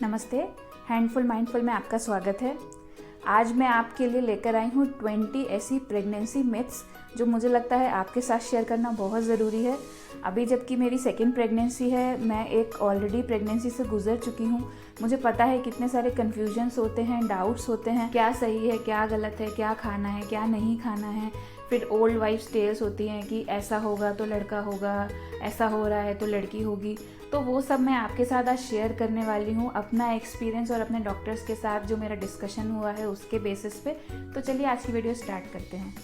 नमस्ते। Handful mindful में आपका स्वागत है। आज मैं आपके लिए लेकर आई हूँ 20 ऐसी प्रेगनेंसी मिथ्स जो मुझे लगता है आपके साथ शेयर करना बहुत ज़रूरी है। अभी जबकि मेरी सेकंड प्रेगनेंसी है, मैं एक ऑलरेडी प्रेगनेंसी से गुजर चुकी हूँ। मुझे पता है कितने सारे कन्फ्यूजन्स होते हैं, डाउट्स होते हैं, क्या सही है, क्या गलत है, क्या खाना है, क्या नहीं खाना है। फिर ओल्ड वाइफ्स टेल्स होती हैं कि ऐसा होगा तो लड़का होगा, ऐसा हो रहा है तो लड़की होगी। तो वो सब मैं आपके साथ आज शेयर करने वाली हूँ, अपना एक्सपीरियंस और अपने डॉक्टर्स के साथ जो मेरा डिस्कशन हुआ है उसके बेसिस पे। तो चलिए आज की वीडियो स्टार्ट करते हैं।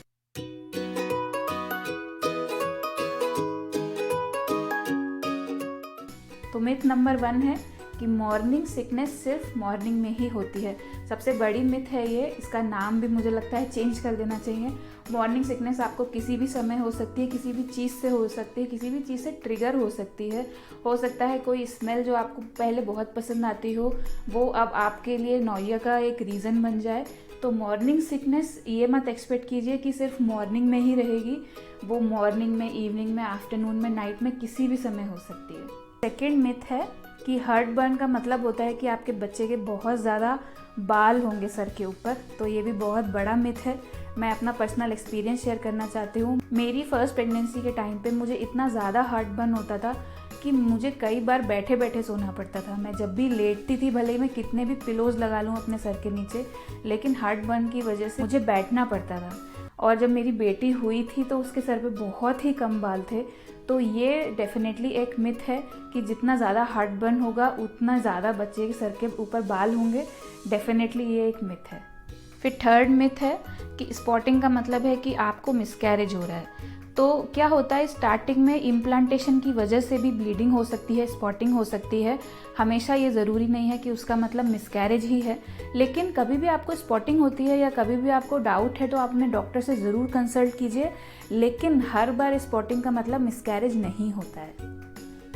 तो मिथ नंबर 1 है कि मॉर्निंग सिकनेस सिर्फ मॉर्निंग में ही होती है। सबसे बड़ी मिथ है ये, इसका नाम भी मुझे लगता है चेंज कर देना चाहिए। मॉर्निंग सिकनेस आपको किसी भी समय हो सकती है, किसी भी चीज़ से हो सकती है, किसी भी चीज़ से ट्रिगर हो सकती है। हो सकता है कोई स्मेल जो आपको पहले बहुत पसंद आती हो वो अब आपके लिए नौइया का एक रीज़न बन जाए। तो मॉर्निंग सिकनेस ये मत एक्सपेक्ट कीजिए कि सिर्फ मॉर्निंग में ही रहेगी। वो मॉर्निंग में, इवनिंग में, आफ्टरनून में, नाइट में, किसी भी समय हो सकती है। सेकेंड मिथ है कि हार्ट बर्न का मतलब होता है कि आपके बच्चे के बहुत ज़्यादा बाल होंगे सर के ऊपर। तो ये भी बहुत बड़ा मिथ है। मैं अपना पर्सनल एक्सपीरियंस शेयर करना चाहती हूँ। मेरी फर्स्ट प्रेगनेंसी के टाइम पे मुझे इतना ज़्यादा हार्ट बर्न होता था कि मुझे कई बार बैठे बैठे सोना पड़ता था। मैं जब भी लेटती थी, भले ही मैं कितने भी पिलोज लगा लूँ अपने सर के नीचे, लेकिन हार्ट बर्न की वजह से मुझे बैठना पड़ता था। और जब मेरी बेटी हुई थी तो उसके सर पे बहुत ही कम बाल थे। तो ये डेफिनेटली एक मिथ है कि जितना ज़्यादा हार्ट बर्न होगा उतना ज़्यादा बच्चे के सर के ऊपर बाल होंगे। डेफिनेटली ये एक मिथ है। फिर थर्ड मिथ है कि स्पॉटिंग का मतलब है कि आपको मिसकैरेज हो रहा है। तो क्या होता है, स्टार्टिंग में इम्प्लांटेशन की वजह से भी ब्लीडिंग हो सकती है, स्पॉटिंग हो सकती है। हमेशा ये ज़रूरी नहीं है कि उसका मतलब मिसकैरेज ही है। लेकिन कभी भी आपको स्पॉटिंग होती है या कभी भी आपको डाउट है तो आप अपने डॉक्टर से ज़रूर कंसल्ट कीजिए। लेकिन हर बार स्पॉटिंग का मतलब मिसकैरेज नहीं होता है।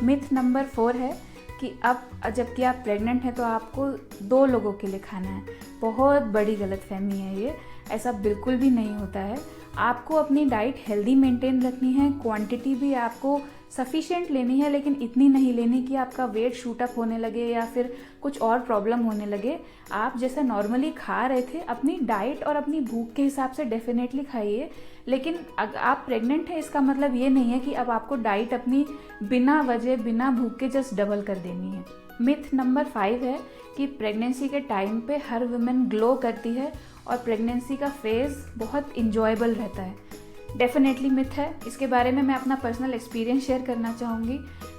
मिथ नंबर 4 है कि अब जबकि आप प्रेग्नेंट हैं तो आपको 2 लोगों के लिए खाना है। बहुत बड़ी गलतफहमी है ये। ऐसा बिल्कुल भी नहीं होता है। आपको अपनी डाइट हेल्दी मेंटेन रखनी है, क्वांटिटी भी आपको सफिशिएंट लेनी है, लेकिन इतनी नहीं लेनी कि आपका वेट शूट अप होने लगे या फिर कुछ और प्रॉब्लम होने लगे। आप जैसा नॉर्मली खा रहे थे अपनी डाइट और अपनी भूख के हिसाब से डेफिनेटली खाइए। लेकिन अगर आप प्रेग्नेंट हैं इसका मतलब ये नहीं है कि अब आपको डाइट अपनी बिना वजह, बिना भूख के जस्ट डबल कर देनी है। मिथ नंबर 5 है कि प्रेगनेंसी के टाइम पे हर वुमेन ग्लो करती है और प्रेगनेंसी का फेज़ बहुत इंजॉयबल रहता है। डेफिनेटली मिथ है। इसके बारे में मैं अपना पर्सनल एक्सपीरियंस शेयर करना चाहूँगी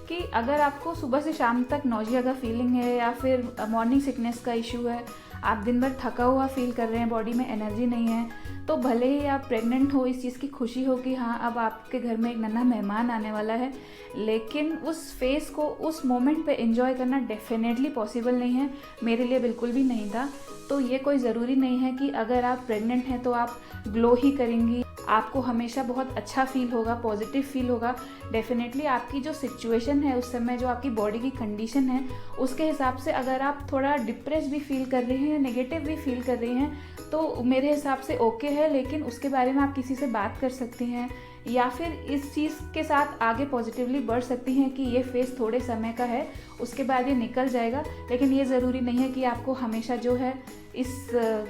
कि अगर आपको सुबह से शाम तक नौजिया का फीलिंग है या फिर मॉर्निंग सिकनेस का इशू है, आप दिन भर थका हुआ फील कर रहे हैं, बॉडी में एनर्जी नहीं है, तो भले ही आप प्रेग्नेंट हो, इस चीज़ की खुशी हो कि हाँ अब आपके घर में एक नन्हा मेहमान आने वाला है, लेकिन उस फेस को उस मोमेंट पे एंजॉय करना डेफिनेटली पॉसिबल नहीं है। मेरे लिए बिल्कुल भी नहीं था। तो ये कोई ज़रूरी नहीं है कि अगर आप प्रेग्नेंट हैं तो आप ग्लो ही करेंगी। आपको हमेशा बहुत अच्छा फील होगा, पॉजिटिव फील होगा। डेफिनेटली आपकी जो सिचुएशन है उस समय, जो आपकी बॉडी की कंडीशन है उसके हिसाब से अगर आप थोड़ा डिप्रेस भी फील कर रहे हैं, नेगेटिव भी फील कर रही हैं, तो मेरे हिसाब से ओके है। लेकिन उसके बारे में आप किसी से बात कर सकती हैं या फिर इस चीज़ के साथ आगे पॉजिटिवली बढ़ सकती हैं कि ये फेज़ थोड़े समय का है, उसके बाद ये निकल जाएगा। लेकिन ये ज़रूरी नहीं है कि आपको हमेशा जो है इस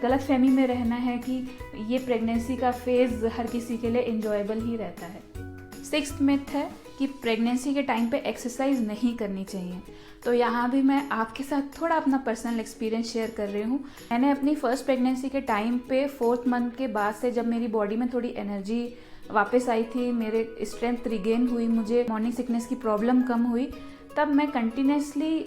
गलतफहमी में रहना है कि ये प्रेगनेंसी का फेज़ हर किसी के लिए एंजॉयबल ही रहता है। 6th मिथ है कि प्रेगनेंसी के टाइम पे एक्सरसाइज नहीं करनी चाहिए। तो यहाँ भी मैं आपके साथ थोड़ा अपना पर्सनल एक्सपीरियंस शेयर कर रही हूँ। मैंने अपनी फर्स्ट प्रेगनेंसी के टाइम पे 4th मंथ के बाद से जब मेरी बॉडी में थोड़ी एनर्जी वापस आई थी, मेरे स्ट्रेंथ रिगेन हुई, मुझे मॉर्निंग सिकनेस की प्रॉब्लम कम हुई, तब मैं continuously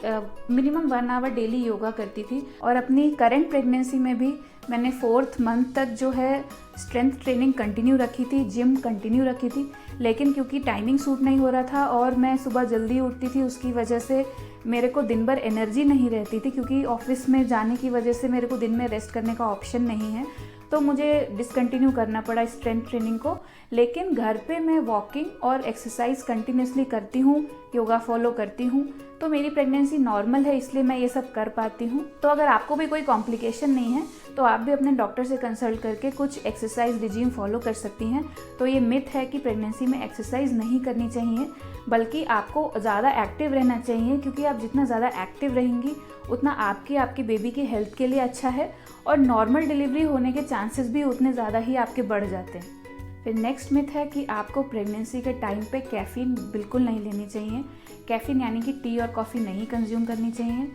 minimum 1 hour daily yoga करती थी। और अपनी करंट प्रेगनेंसी में भी मैंने 4th मंथ तक जो है स्ट्रेंथ ट्रेनिंग कंटिन्यू रखी थी, जिम कंटिन्यू रखी थी। लेकिन क्योंकि टाइमिंग सूट नहीं हो रहा था और मैं सुबह जल्दी उठती थी, उसकी वजह से मेरे को दिन भर एनर्जी नहीं रहती थी, क्योंकि ऑफिस में जाने की वजह से मेरे को दिन में रेस्ट करने का ऑप्शन नहीं है। तो मुझे डिसकंटिन्यू करना पड़ा स्ट्रेंथ ट्रेनिंग को। लेकिन घर पे मैं वॉकिंग और एक्सरसाइज कंटिन्यूसली करती हूँ, योगा फॉलो करती हूँ। तो मेरी प्रेगनेंसी नॉर्मल है, इसलिए मैं ये सब कर पाती हूँ। तो अगर आपको भी कोई कॉम्प्लिकेशन नहीं है तो आप भी अपने डॉक्टर से कंसल्ट करके कुछ एक्सरसाइज रिजीम फॉलो कर सकती हैं। तो ये मिथ है कि प्रेगनेंसी में एक्सरसाइज नहीं करनी चाहिए, बल्कि आपको ज़्यादा एक्टिव रहना चाहिए, क्योंकि आप जितना ज़्यादा एक्टिव रहेंगी उतना आपकी बेबी की हेल्थ के लिए अच्छा है, और नॉर्मल डिलीवरी होने के चांसेस भी उतने ज़्यादा ही आपके बढ़ जाते हैं। फिर नेक्स्ट मिथ है कि आपको प्रेगनेंसी के टाइम पे कैफ़ीन बिल्कुल नहीं लेनी चाहिए। कैफ़ीन यानी कि टी और कॉफ़ी नहीं कंज्यूम करनी चाहिए।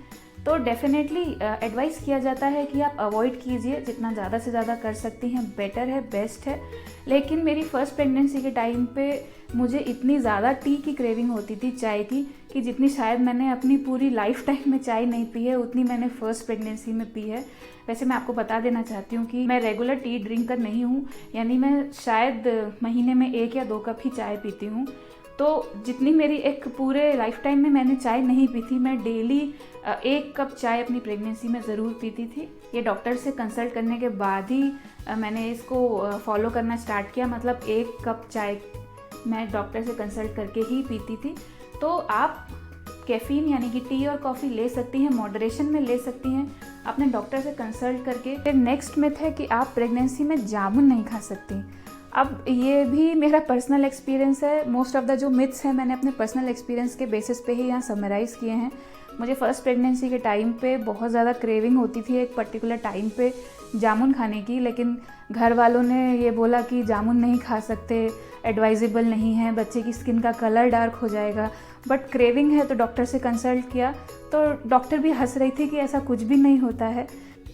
तो डेफिनेटली एडवाइस किया जाता है कि आप अवॉइड कीजिए, जितना ज़्यादा से ज़्यादा कर सकती हैं बेटर है, बेस्ट है। लेकिन मेरी फर्स्ट प्रेगनेंसी के टाइम पे मुझे इतनी ज़्यादा टी की क्रेविंग होती थी, चाय की, कि जितनी शायद मैंने अपनी पूरी लाइफ टाइम में चाय नहीं पी है, उतनी मैंने फर्स्ट प्रेगनेंसी में पी है। वैसे मैं आपको बता देना चाहती हूँ कि मैं रेगुलर टी ड्रिंकर नहीं हूँ, यानी मैं शायद महीने में 1 या 2 कप ही चाय पीती हूँ। तो जितनी मेरी एक पूरे लाइफ टाइम में मैंने चाय नहीं पी थी, मैं डेली 1 कप चाय अपनी प्रेगनेंसी में ज़रूर पीती थी। ये डॉक्टर से कंसल्ट करने के बाद ही मैंने इसको फॉलो करना स्टार्ट किया, मतलब 1 कप चाय मैं डॉक्टर से कंसल्ट करके ही पीती थी। तो आप कैफ़ीन यानी कि टी और कॉफ़ी ले सकती हैं, मॉडरेशन में ले सकती हैं अपने डॉक्टर से कंसल्ट करके। फिर नेक्स्ट मिथ है कि आप प्रेगनेंसी में जामुन नहीं खा सकती। अब ये भी मेरा पर्सनल एक्सपीरियंस है। मोस्ट ऑफ द जो मिथ्स हैं मैंने अपने पर्सनल एक्सपीरियंस के बेसिस पे ही यहाँ समराइज़ किए हैं। मुझे फर्स्ट प्रेगनेंसी के टाइम पे बहुत ज़्यादा क्रेविंग होती थी एक पर्टिकुलर टाइम पे जामुन खाने की, लेकिन घर वालों ने ये बोला कि जामुन नहीं खा सकते, एडवाइजेबल नहीं है, बच्चे की स्किन का कलर डार्क हो जाएगा। बट क्रेविंग है तो डॉक्टर से कंसल्ट किया तो डॉक्टर भी हंस रही थी कि ऐसा कुछ भी नहीं होता है,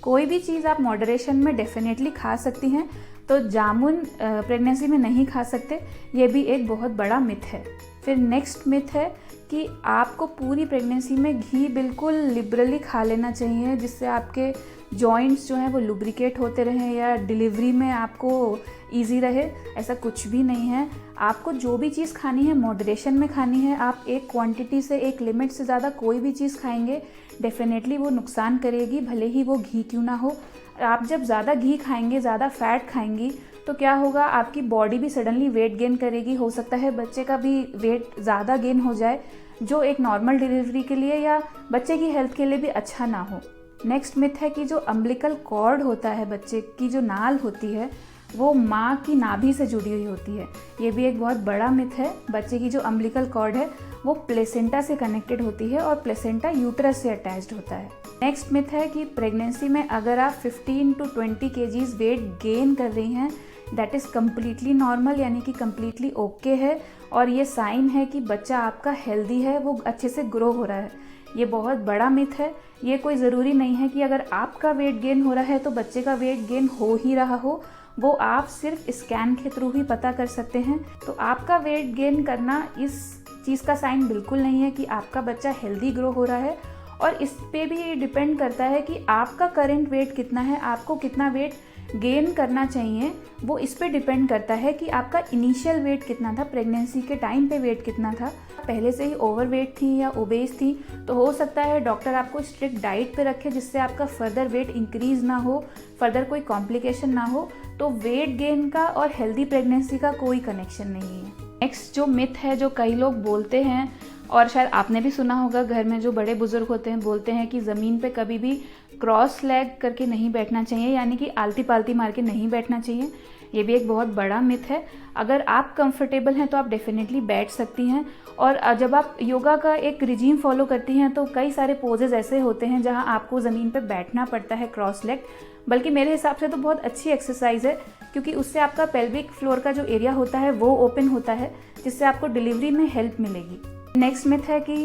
कोई भी चीज़ आप मॉडरेशन में डेफिनेटली खा सकती हैं। तो जामुन प्रेगनेंसी में नहीं खा सकते, ये भी एक बहुत बड़ा मिथ है। फिर नेक्स्ट मिथ है कि आपको पूरी प्रेगनेंसी में घी बिल्कुल लिबरली खा लेना चाहिए, जिससे आपके जॉइंट्स जो हैं वो लुब्रिकेट होते रहें या डिलीवरी में आपको इजी रहे। ऐसा कुछ भी नहीं है। आपको जो भी चीज़ खानी है मॉडरेशन में खानी है। आप एक क्वांटिटी से, एक लिमिट से ज़्यादा कोई भी चीज़ खाएंगे डेफिनेटली वो नुकसान करेगी, भले ही वो घी क्यों ना हो। आप जब ज़्यादा घी खाएंगे, ज़्यादा फैट खाएंगी, तो क्या होगा, आपकी बॉडी भी सडनली वेट गेन करेगी। हो सकता है बच्चे का भी वेट ज़्यादा गेन हो जाए, जो एक नॉर्मल डिलीवरी के लिए या बच्चे की हेल्थ के लिए भी अच्छा ना हो। नेक्स्ट मिथ है कि जो अम्बिलिकल कॉर्ड होता है, बच्चे की जो नाल होती है, वो माँ की नाभि से जुड़ी हुई होती है। ये भी एक बहुत बड़ा मिथ है। बच्चे की जो अम्बिलिकल कॉर्ड है वो प्लेसेंटा से कनेक्टेड होती है और प्लेसेंटा यूट्रस से अटैच्ड होता है। नेक्स्ट मिथ है कि प्रेगनेंसी में अगर आप 15 to 20 kgs वेट गेन कर रही हैं, दैट इज़ कम्प्लीटली नॉर्मल, यानी कि कम्प्लीटली ओके है, और ये साइन है कि बच्चा आपका हेल्दी है, वो अच्छे से ग्रो हो रहा है। ये बहुत बड़ा मिथ है। ये कोई ज़रूरी नहीं है कि अगर आपका वेट गेन हो रहा है तो बच्चे का वेट गेन हो ही रहा हो, वो आप सिर्फ स्कैन के थ्रू ही पता कर सकते हैं। तो आपका वेट गेन करना इस चीज़ का साइन बिल्कुल नहीं है कि आपका बच्चा हेल्दी ग्रो हो रहा है, और इस पे भी डिपेंड करता है कि आपका करंट वेट कितना है, आपको कितना वेट गेन करना चाहिए, वो इस पे डिपेंड करता है कि आपका इनिशियल वेट कितना था, प्रेगनेंसी के टाइम पे वेट कितना था। पहले से ही ओवरवेट थी या ओबेस थी तो हो सकता है डॉक्टर आपको स्ट्रिक्ट डाइट पे रखे, जिससे आपका फर्दर वेट इंक्रीज ना हो, फर्दर कोई कॉम्प्लिकेशन ना हो। तो वेट गेन का और हेल्दी प्रेगनेंसी का कोई कनेक्शन नहीं है। नेक्स्ट जो मिथ है, जो कई लोग बोलते हैं और शायद आपने भी सुना होगा, घर में जो बड़े बुजुर्ग होते हैं बोलते हैं कि ज़मीन पे कभी भी क्रॉस लेग करके नहीं बैठना चाहिए, यानी कि आलती पालती मार के नहीं बैठना चाहिए। ये भी एक बहुत बड़ा मिथ है। अगर आप कंफर्टेबल हैं तो आप डेफिनेटली बैठ सकती हैं, और जब आप योगा का एक रिजीम फॉलो करती हैं तो कई सारे पोजेज ऐसे होते हैं जहां आपको ज़मीन पे बैठना पड़ता है क्रॉस लेग। बल्कि मेरे हिसाब से तो बहुत अच्छी एक्सरसाइज है, क्योंकि उससे आपका पेल्विक फ्लोर का जो एरिया होता है वो ओपन होता है, जिससे आपको डिलीवरी में हेल्प मिलेगी। नेक्स्ट मिथ है कि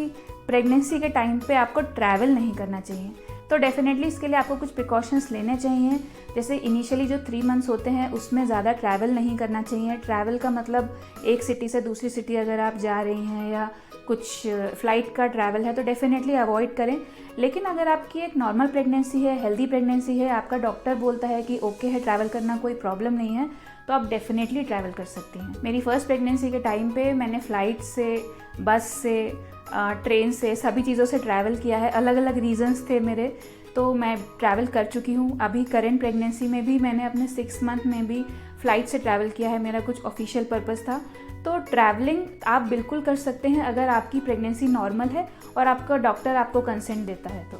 प्रेगनेंसी के टाइम पे आपको ट्रैवल नहीं करना चाहिए। तो डेफिनेटली इसके लिए आपको कुछ प्रिकॉशंस लेने चाहिए। जैसे इनिशियली जो 3 मंथ्स होते हैं उसमें ज़्यादा ट्रैवल नहीं करना चाहिए। ट्रैवल का मतलब एक सिटी से दूसरी सिटी अगर आप जा रही हैं या कुछ फ्लाइट का ट्रैवल है तो डेफिनेटली अवॉइड करें। लेकिन अगर आपकी एक नॉर्मल प्रेगनेंसी है, हेल्दी प्रेगनेंसी है, आपका डॉक्टर बोलता है कि ओके है ट्रैवल करना, कोई प्रॉब्लम नहीं है, तो आप डेफिनेटली ट्रैवल कर सकती हैं। मेरी फर्स्ट प्रेगनेंसी के टाइम पे मैंने फ़्लाइट से, बस से, ट्रेन से, सभी चीज़ों से ट्रैवल किया है। अलग अलग रीजंस थे मेरे, तो मैं ट्रैवल कर चुकी हूँ। अभी करेंट प्रेगनेंसी में भी मैंने अपने 6 मंथ में भी फ़्लाइट से ट्रैवल किया है, मेरा कुछ ऑफिशियल पर्पस था। तो ट्रैवलिंग आप बिल्कुल कर सकते हैं अगर आपकी प्रेगनेंसी नॉर्मल है और आपका डॉक्टर आपको कंसेंट देता है तो।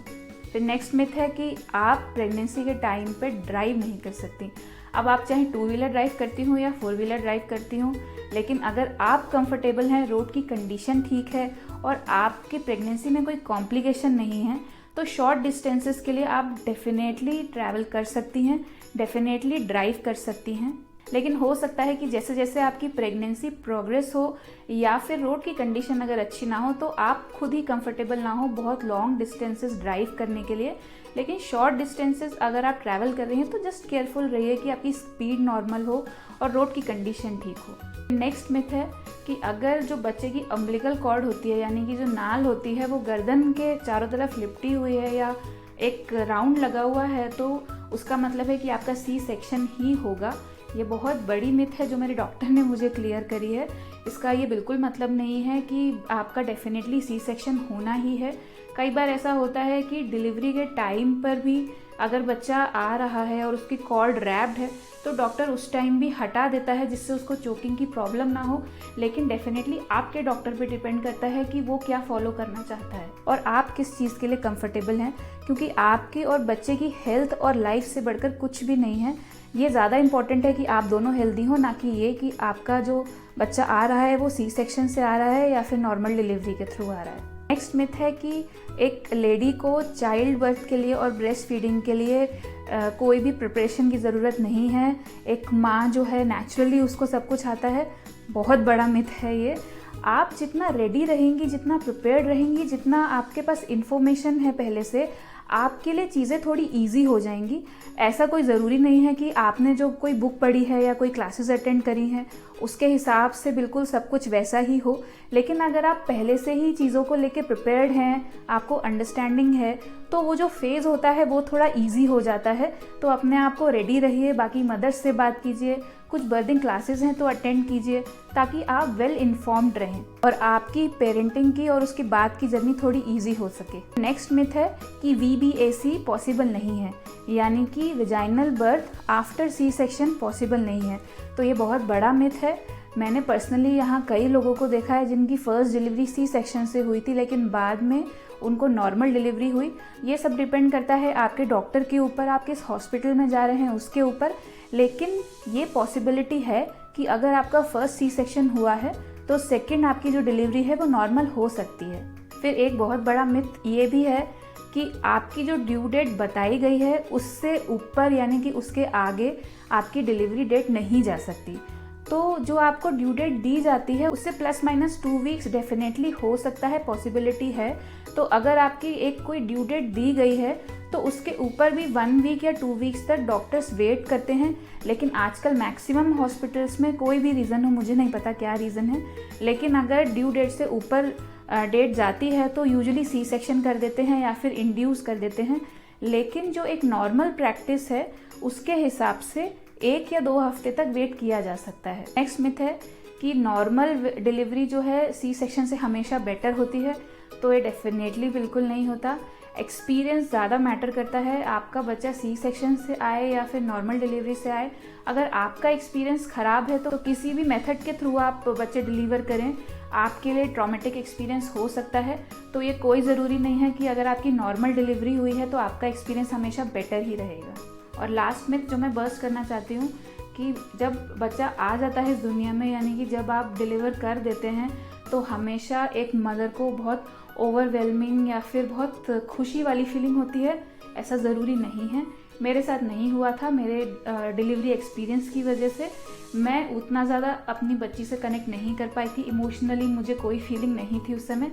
फिर नेक्स्ट मिथ है कि आप प्रेगनेंसी के टाइम पे ड्राइव नहीं कर सकती। अब आप चाहे 2 व्हीलर ड्राइव करती हूँ या 4 व्हीलर ड्राइव करती हूँ, लेकिन अगर आप कंफर्टेबल हैं, रोड की कंडीशन ठीक है और आपकी प्रेगनेंसी में कोई कॉम्प्लिकेशन नहीं है, तो शॉर्ट डिस्टेंसेस के लिए आप डेफिनेटली ट्रैवल कर सकती हैं, डेफिनेटली ड्राइव कर सकती हैं। लेकिन हो सकता है कि जैसे जैसे आपकी प्रेगनेंसी प्रोग्रेस हो या फिर रोड की कंडीशन अगर अच्छी ना हो तो आप खुद ही कंफर्टेबल ना हो बहुत लॉन्ग डिस्टेंसेस ड्राइव करने के लिए। लेकिन शॉर्ट डिस्टेंसेस अगर आप ट्रैवल कर रही हैं तो जस्ट केयरफुल रहिए कि आपकी स्पीड नॉर्मल हो और रोड की कंडीशन ठीक हो। नेक्स्ट मिथ है कि अगर जो बच्चे की अम्बिलिकल कॉर्ड होती है, यानी कि जो नाल होती है, वो गर्दन के चारों तरफ लिपटी हुई है या एक राउंड लगा हुआ है, तो उसका मतलब है कि आपका सी सेक्शन ही होगा। ये बहुत बड़ी मिथ है जो मेरे डॉक्टर ने मुझे क्लियर करी है। इसका ये बिल्कुल मतलब नहीं है कि आपका डेफिनेटली सी सेक्शन होना ही है। कई बार ऐसा होता है कि डिलीवरी के टाइम पर भी अगर बच्चा आ रहा है और उसकी कॉर्ड रैप्ड है तो डॉक्टर उस टाइम भी हटा देता है जिससे उसको चोकिंग की प्रॉब्लम ना हो। लेकिन डेफिनेटली आपके डॉक्टर पे डिपेंड करता है कि वो क्या फॉलो करना चाहता है और आप किस चीज़ के लिए कंफर्टेबल हैं, क्योंकि आपकी और बच्चे की हेल्थ और लाइफ से बढ़कर कुछ भी नहीं है। ये ज़्यादा इम्पॉर्टेंट है कि आप दोनों हेल्दी हो, ना कि ये कि आपका जो बच्चा आ रहा है वो सी सेक्शन से आ रहा है या फिर नॉर्मल डिलीवरी के थ्रू आ रहा है। नेक्स्ट मिथ है कि एक लेडी को चाइल्ड बर्थ के लिए और ब्रेस्ट फीडिंग के लिए कोई भी प्रिपरेशन की ज़रूरत नहीं है। एक माँ जो है नेचुरली उसको सब कुछ आता है। बहुत बड़ा मिथ है ये। आप जितना रेडी रहेंगी, जितना प्रिपेयर्ड रहेंगी, जितना आपके पास इन्फॉर्मेशन है पहले से, आपके लिए चीज़ें थोड़ी इजी हो जाएंगी। ऐसा कोई ज़रूरी नहीं है कि आपने जो कोई बुक पढ़ी है या कोई क्लासेस अटेंड करी हैं उसके हिसाब से बिल्कुल सब कुछ वैसा ही हो। लेकिन अगर आप पहले से ही चीज़ों को लेके प्रिपेयर्ड हैं, आपको अंडरस्टैंडिंग है, तो वो जो फेज़ होता है वो थोड़ा इजी हो जाता है। तो अपने आप को रेडी रहिए, बाकी मदर्स से बात कीजिए, कुछ बर्थिंग क्लासेस हैं तो अटेंड कीजिए ताकि आप वेल इन्फॉर्म्ड रहें और आपकी पेरेंटिंग की और उसके बाद की जर्नी थोड़ी इजी हो सके। नेक्स्ट मिथ है कि VBAC पॉसिबल नहीं है, यानी कि vaginal birth after C section possible नहीं है। तो ये बहुत बड़ा मिथ है। मैंने पर्सनली यहाँ कई लोगों को देखा है जिनकी फर्स्ट डिलीवरी सी सेक्शन से हुई थी लेकिन बाद में उनको नॉर्मल डिलीवरी हुई। ये सब डिपेंड करता है आपके डॉक्टर के ऊपर, आप किस हॉस्पिटल में जा रहे हैं उसके ऊपर। लेकिन ये पॉसिबिलिटी है कि अगर आपका फर्स्ट सी सेक्शन हुआ है तो सेकंड आपकी जो डिलीवरी है वो नॉर्मल हो सकती है। फिर एक बहुत बड़ा मिथ ये भी है कि आपकी जो ड्यू डेट बताई गई है उससे ऊपर यानी कि उसके आगे आपकी डिलीवरी डेट नहीं जा सकती। तो जो आपको ड्यू डेट दी जाती है उससे +- 2 वीक्स डेफिनेटली हो सकता है, पॉसिबिलिटी है। तो अगर आपकी एक कोई ड्यू डेट दी गई है तो उसके ऊपर भी 1 वीक या 2 वीक्स तक डॉक्टर्स वेट करते हैं। लेकिन आजकल मैक्सिमम हॉस्पिटल्स में कोई भी रीज़न हो, मुझे नहीं पता क्या रीज़न है, लेकिन अगर ड्यू डेट से ऊपर डेट जाती है तो यूजुअली सी सेक्शन कर देते हैं या फिर इंड्यूस कर देते हैं। लेकिन जो एक नॉर्मल प्रैक्टिस है उसके हिसाब से 1 या 2 हफ्ते तक वेट किया जा सकता है। नेक्स्ट मिथ है कि नॉर्मल डिलीवरी जो है सी सेक्शन से हमेशा बेटर होती है। तो ये डेफिनेटली बिल्कुल नहीं होता। एक्सपीरियंस ज़्यादा मैटर करता है। आपका बच्चा सी सेक्शन से आए या फिर नॉर्मल डिलीवरी से आए, अगर आपका एक्सपीरियंस ख़राब है तो किसी भी मेथड के थ्रू आप बच्चे डिलीवर करें, आपके लिए ट्रॉमेटिक एक्सपीरियंस हो सकता है। तो ये कोई ज़रूरी नहीं है कि अगर आपकी नॉर्मल डिलीवरी हुई है तो आपका एक्सपीरियंस हमेशा बेटर ही रहेगा। और लास्ट मिथ जो मैं बर्स्ट करना चाहती हूँ कि जब बच्चा आ जाता है इस दुनिया में, यानी कि जब आप डिलीवर कर देते हैं, तो हमेशा एक मदर को बहुत ओवरवेलमिंग या फिर बहुत खुशी वाली फीलिंग होती है। ऐसा ज़रूरी नहीं है। मेरे साथ नहीं हुआ था। मेरे डिलीवरी एक्सपीरियंस की वजह से मैं उतना ज़्यादा अपनी बच्ची से कनेक्ट नहीं कर पाई थी। इमोशनली मुझे कोई फीलिंग नहीं थी उस समय।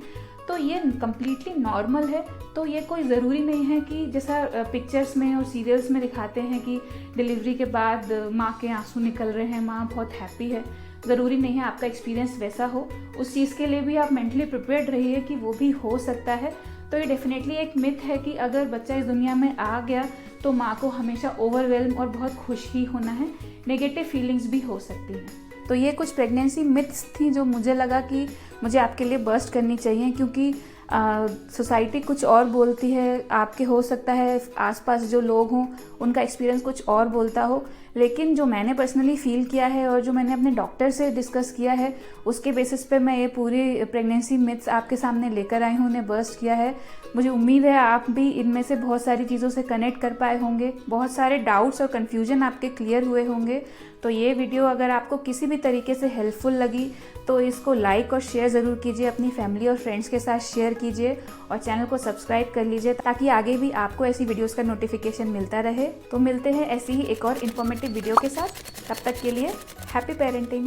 तो ये कम्प्लीटली नॉर्मल है। तो ये कोई ज़रूरी नहीं है कि जैसा पिक्चर्स में और सीरियल्स में दिखाते हैं कि डिलीवरी के बाद माँ के आंसू निकल रहे हैं, माँ बहुत हैप्पी है। ज़रूरी नहीं है आपका एक्सपीरियंस वैसा हो। उस चीज़ के लिए भी आप मेंटली प्रिपेयर्ड रहिए कि वो भी हो सकता है। तो ये डेफिनेटली एक मिथ है कि अगर बच्चा इस दुनिया में आ गया तो माँ को हमेशा ओवरवेल्म और बहुत खुश ही होना है। नेगेटिव फीलिंग्स भी हो सकती हैं। तो ये कुछ प्रेगनेंसी मिथ्स थी जो मुझे लगा कि मुझे आपके लिए बर्स्ट करनी चाहिए, क्योंकि सोसाइटी कुछ और बोलती है, आपके हो सकता है आसपास जो लोग हों उनका एक्सपीरियंस कुछ और बोलता हो, लेकिन जो मैंने पर्सनली फील किया है और जो मैंने अपने डॉक्टर से डिस्कस किया है उसके बेसिस पे मैं ये पूरी प्रेगनेंसी मिथ्स आपके सामने लेकर आई हूँ, उन्हें बर्स्ट किया है। मुझे उम्मीद है आप भी इनमें से बहुत सारी चीज़ों से कनेक्ट कर पाए होंगे, बहुत सारे डाउट्स और कन्फ्यूजन आपके क्लियर हुए होंगे। तो ये वीडियो अगर आपको किसी भी तरीके से हेल्पफुल लगी तो इसको लाइक और शेयर ज़रूर कीजिए, अपनी फैमिली और फ्रेंड्स के साथ शेयर कीजिए और चैनल को सब्सक्राइब कर लीजिए ताकि आगे भी आपको ऐसी वीडियोस का नोटिफिकेशन मिलता रहे। तो मिलते हैं ऐसी ही एक और इन्फॉर्मेटिव वीडियो के साथ, तब तक के लिए हैप्पी पेरेंटिंग।